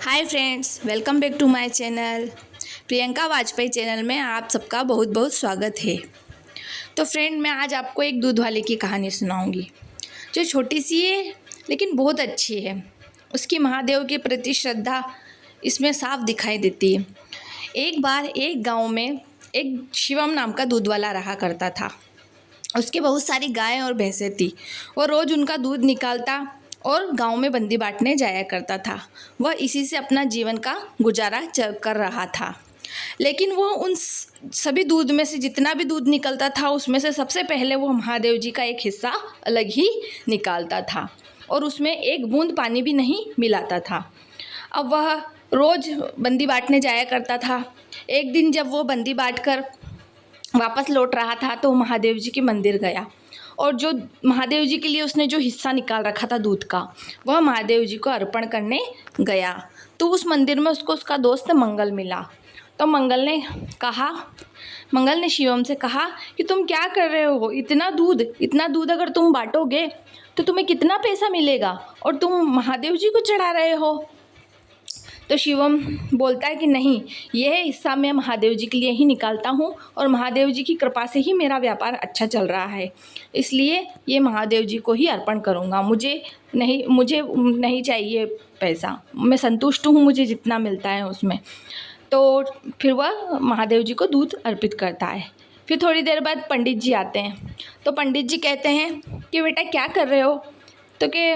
Hi friends, welcome back to my channel. Priyanka Vajpayee channel में आप सबका बहुत बहुत स्वागत है। तो फ्रेंड, मैं आज आपको एक दूध वाले की कहानी सुनाऊंगी जो छोटी सी है लेकिन बहुत अच्छी है। उसकी महादेव के प्रति श्रद्धा इसमें साफ दिखाई देती है। एक बार एक गांव में एक शिवम नाम का दूध वाला रहा करता था। उसके बहुत सारी गायें और भैंसें थी। वो रोज़ उनका दूध निकालता और गांव में बंदी बांटने जाया करता था। वह इसी से अपना जीवन का गुजारा कर रहा था। लेकिन वो उन सभी दूध में से जितना भी दूध निकलता था उसमें से सबसे पहले वो महादेव जी का एक हिस्सा अलग ही निकालता था और उसमें एक बूंद पानी भी नहीं मिलाता था। अब वह रोज़ बंदी बांटने जाया करता था। एक दिन जब वो बंदी बांट कर वापस लौट रहा था तो महादेव जी के मंदिर गया और जो महादेव जी के लिए उसने जो हिस्सा निकाल रखा था दूध का, वह महादेव जी को अर्पण करने गया। तो उस मंदिर में उसको उसका दोस्त मंगल मिला। तो मंगल ने शिवम से कहा कि तुम क्या कर रहे हो? इतना दूध अगर तुम बांटोगे तो तुम्हें कितना पैसा मिलेगा और तुम महादेव जी को चढ़ा रहे हो। तो शिवम बोलता है कि नहीं, यह हिस्सा मैं महादेव जी के लिए ही निकालता हूँ और महादेव जी की कृपा से ही मेरा व्यापार अच्छा चल रहा है, इसलिए ये महादेव जी को ही अर्पण करूँगा। मुझे नहीं चाहिए पैसा, मैं संतुष्ट हूँ मुझे जितना मिलता है उसमें। तो फिर वह महादेव जी को दूध अर्पित करता है। फिर थोड़ी देर बाद पंडित जी आते हैं। तो पंडित जी कहते हैं कि बेटा क्या कर रहे हो? तो कि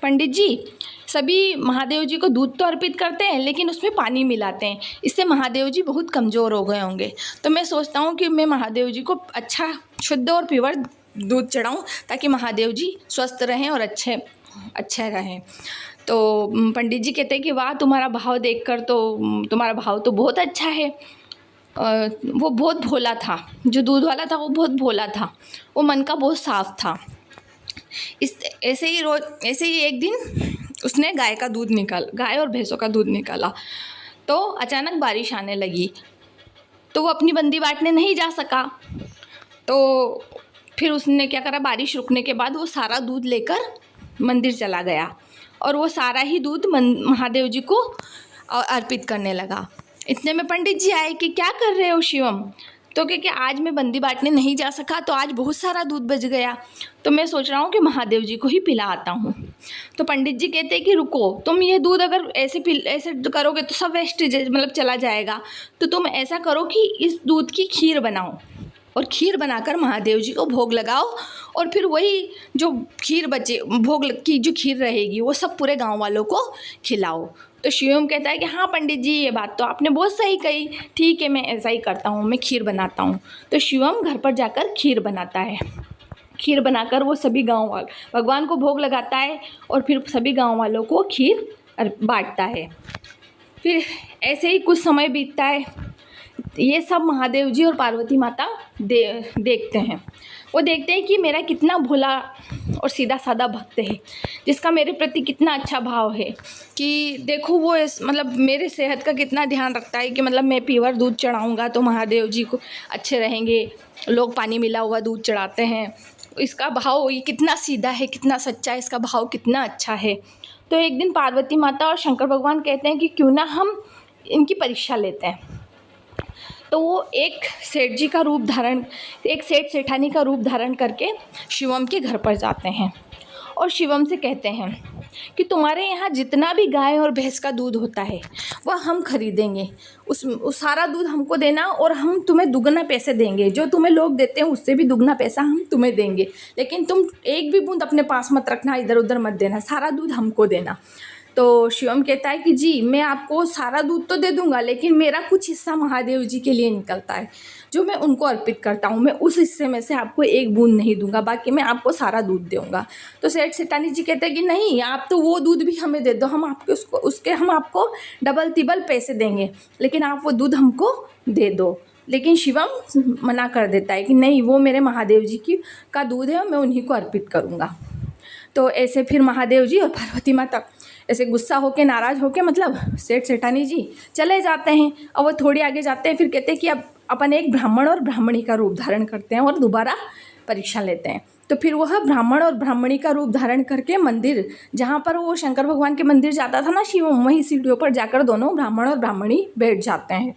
पंडित जी, सभी महादेव जी को दूध तो अर्पित करते हैं लेकिन उसमें पानी मिलाते हैं, इससे महादेव जी बहुत कमज़ोर हो गए होंगे। तो मैं सोचता हूँ कि मैं महादेव जी को अच्छा शुद्ध और प्योर दूध चढ़ाऊँ ताकि महादेव जी स्वस्थ रहें और अच्छे रहें। तो पंडित जी कहते हैं कि वाह, तुम्हारा भाव तो बहुत अच्छा है। वो बहुत भोला था, जो दूध वाला था वो बहुत भोला था, वो मन का बहुत साफ था। ऐसे ही एक दिन उसने गाय और भैंसों का दूध निकाला। तो अचानक बारिश आने लगी तो वो अपनी बंदी बांटने नहीं जा सका। तो फिर उसने क्या करा, बारिश रुकने के बाद वो सारा दूध लेकर मंदिर चला गया और वो सारा ही दूध महादेव जी को अर्पित करने लगा। इतने में पंडित जी आए कि क्या कर रहे हो शिवम? तो कि आज मैं बंदी बांटने नहीं जा सका तो आज बहुत सारा दूध बच गया, तो मैं सोच रहा हूँ कि महादेव जी को ही पिला आता हूँ। तो पंडित जी कहते हैं कि रुको, तुम ये दूध अगर ऐसे करोगे तो सब वेस्टेज मतलब चला जाएगा। तो तुम ऐसा करो कि इस दूध की खीर बनाओ और खीर बनाकर महादेव जी को भोग लगाओ और फिर वही जो खीर बचे, भोग की जो खीर रहेगी वो सब पूरे गाँव वालों को खिलाओ। तो शिवम कहता है कि हाँ पंडित जी, ये बात तो आपने बहुत सही कही, ठीक है मैं ऐसा ही करता हूँ, मैं खीर बनाता हूँ। तो शिवम घर पर जाकर खीर बनाता है। खीर बनाकर वो सभी गाँव वाले भगवान को भोग लगाता है और फिर सभी गाँव वालों को खीर बांटता है। फिर ऐसे ही कुछ समय बीतता है। ये सब महादेव जी और पार्वती माता देखते हैं। वो देखते हैं कि मेरा कितना भोला और सीधा साधा भक्त है, जिसका मेरे प्रति कितना अच्छा भाव है, कि देखो वो मतलब मेरे सेहत का कितना ध्यान रखता है कि मतलब मैं प्योर दूध चढ़ाऊँगा तो महादेव जी को अच्छे रहेंगे। लोग पानी मिला हुआ दूध चढ़ाते हैं, इसका भाव ये कितना सीधा है, कितना सच्चा है, इसका भाव कितना अच्छा है। तो एक दिन पार्वती माता और शंकर भगवान कहते हैं कि क्यों ना हम इनकी परीक्षा लेते हैं। तो वो एक सेठ सेठानी का रूप धारण करके शिवम के घर पर जाते हैं और शिवम से कहते हैं कि तुम्हारे यहाँ जितना भी गाय और भैंस का दूध होता है वह हम खरीदेंगे, उस सारा दूध हमको देना और हम तुम्हें दुगना पैसे देंगे। जो तुम्हें लोग देते हैं उससे भी दुगना पैसा हम तुम्हें देंगे, लेकिन तुम एक भी बूंद अपने पास मत रखना, इधर उधर मत देना, सारा दूध हमको देना। तो शिवम कहता है कि जी मैं आपको सारा दूध तो दे दूंगा, लेकिन मेरा कुछ हिस्सा महादेव जी के लिए निकलता है जो मैं उनको अर्पित करता हूँ, मैं उस हिस्से में से आपको एक बूंद नहीं दूंगा, बाकी मैं आपको सारा दूध दूंगा। तो सेठ सेठानी जी कहते हैं कि नहीं, आप तो वो दूध भी हमें दे दो, हम आपको डबल तिबल पैसे देंगे, लेकिन आप वो दूध हमको दे दो। लेकिन शिवम मना कर देता है कि नहीं, वो मेरे महादेव जी का दूध है, मैं उन्हीं को अर्पित करूँगा। तो ऐसे फिर महादेव जी और पार्वती माता ऐसे गुस्सा होके, नाराज़ होके, मतलब सेठ सेठानी जी चले जाते हैं। और वो थोड़ी आगे जाते हैं, फिर कहते हैं कि अब अपन एक ब्राह्मण और ब्राह्मणी का रूप धारण करते हैं और दोबारा परीक्षा लेते हैं। तो फिर वह ब्राह्मण और ब्राह्मणी का रूप धारण करके मंदिर, जहाँ पर वो शंकर भगवान के मंदिर जाता था ना शिवम, वहीं सीढ़ियों पर जाकर दोनों ब्राह्मण और ब्राह्मणी बैठ जाते हैं।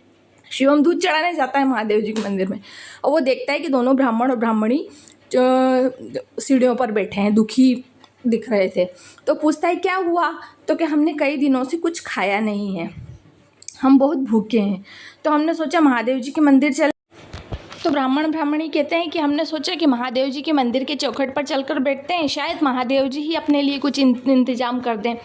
शिवम दूध चढ़ाने जाता है महादेव जी के मंदिर में, और वो देखता है कि दोनों ब्राह्मण और ब्राह्मणी सीढ़ियों पर बैठे हैं, दुखी दिख रहे थे। तो पूछता है क्या हुआ, तो कि हमने कई दिनों से कुछ खाया नहीं है, हम बहुत भूखे हैं, तो हमने सोचा महादेव जी के मंदिर चल। तो ब्राह्मण ब्राह्मणी कहते हैं कि हमने सोचा कि महादेव जी के मंदिर के चौखट पर चलकर बैठते हैं, शायद महादेव जी ही अपने लिए कुछ इंतजाम कर दें।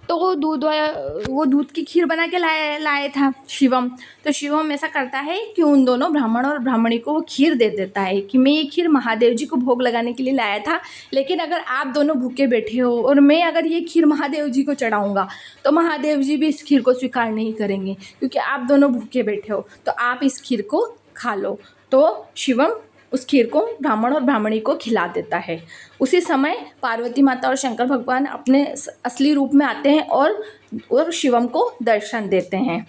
तो वो दूध की खीर बना के लाए था शिवम। तो शिवम ऐसा करता है कि उन दोनों ब्राह्मण और ब्राह्मणी को वो खीर दे देता है कि मैं ये खीर महादेव जी को भोग लगाने के लिए लाया था, लेकिन अगर आप दोनों भूखे बैठे हो और मैं अगर ये खीर महादेव जी को चढ़ाऊँगा तो महादेव जी भी इस खीर को स्वीकार नहीं करेंगे, क्योंकि आप दोनों भूखे बैठे हो, तो आप इस खीर को खा लो। तो शिवम उस खीर को ब्राह्मण और ब्राह्मणी को खिला देता है। उसी समय पार्वती माता और शंकर भगवान अपने असली रूप में आते हैं और शिवम को दर्शन देते हैं,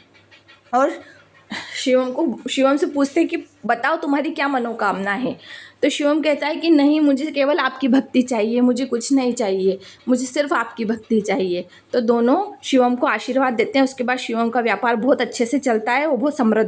और शिवम से पूछते हैं कि बताओ तुम्हारी क्या मनोकामना है। तो शिवम कहता है कि नहीं, मुझे केवल आपकी भक्ति चाहिए, मुझे कुछ नहीं चाहिए, मुझे सिर्फ आपकी भक्ति चाहिए। तो दोनों शिवम को आशीर्वाद देते हैं। उसके बाद शिवम का व्यापार बहुत अच्छे से चलता है, वो बहुत समृद्ध